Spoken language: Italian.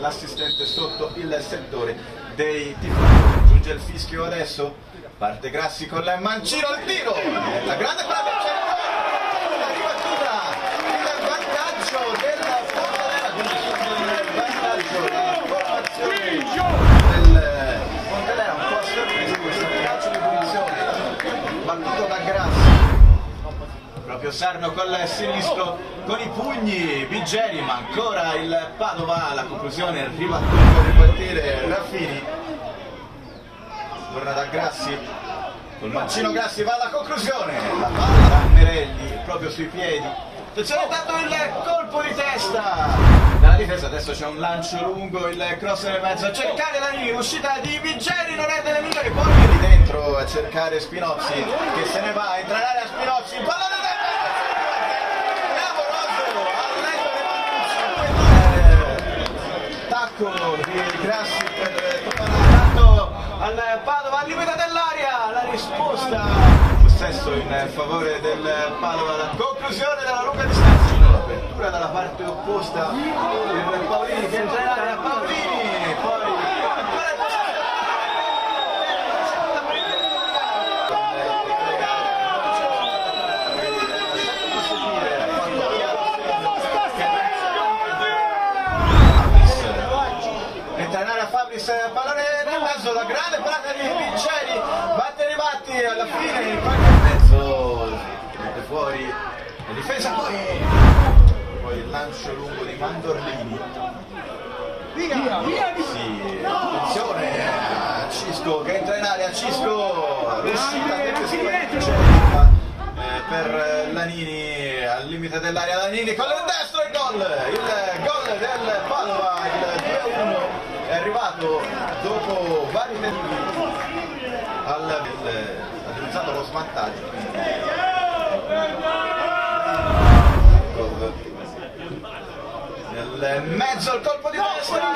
l'assistente sotto il settore dei tifosi. Giunge il fischio adesso, parte Grassi con il mancino, il tiro, la grande parata del centro, la ribattuta, il vantaggio della formazione del Montelera, un po' a sorpresa questo calcio di punizione battuto da Grassi. Proprio Sarno col sinistro con i pugni, Biggeri, ma ancora il Padova alla conclusione, ribattuto del portiere Raffini. Torna da Grassi, col mancino Grassi va alla conclusione, la palla da Merelli proprio sui piedi. Attenzione, tanto il colpo di testa dalla difesa, adesso c'è un lancio lungo, il cross nel mezzo, a cercare la linea, uscita di Biggeri, non è delle migliori, poi di dentro a cercare Spinozzi che se ne va, entra in area Spinozzi, palla da tacco di Grassi per tanto al Padova al limite dell'aria, la risposta possesso in favore del Padova, la conclusione della lunga distanza, l'apertura dalla parte opposta per Paolini che entra in area, Paolini poi Fabris, pallone nel mezzo, la grande parata di Biggeri, batte e ribatti, alla fine in qualche mezzo mette fuori la difesa, poi il lancio lungo di Mandorlini. Via! Sì, attenzione, Cisco che entra in area, Cisco, l'uscita tempestiva di Biggeri per Lanini, al limite dell'area Lanini con il destro il gol del Padova, il 2-1. È arrivato dopo vari tentativi, ha utilizzato lo svantaggio. Nel mezzo il colpo di testa,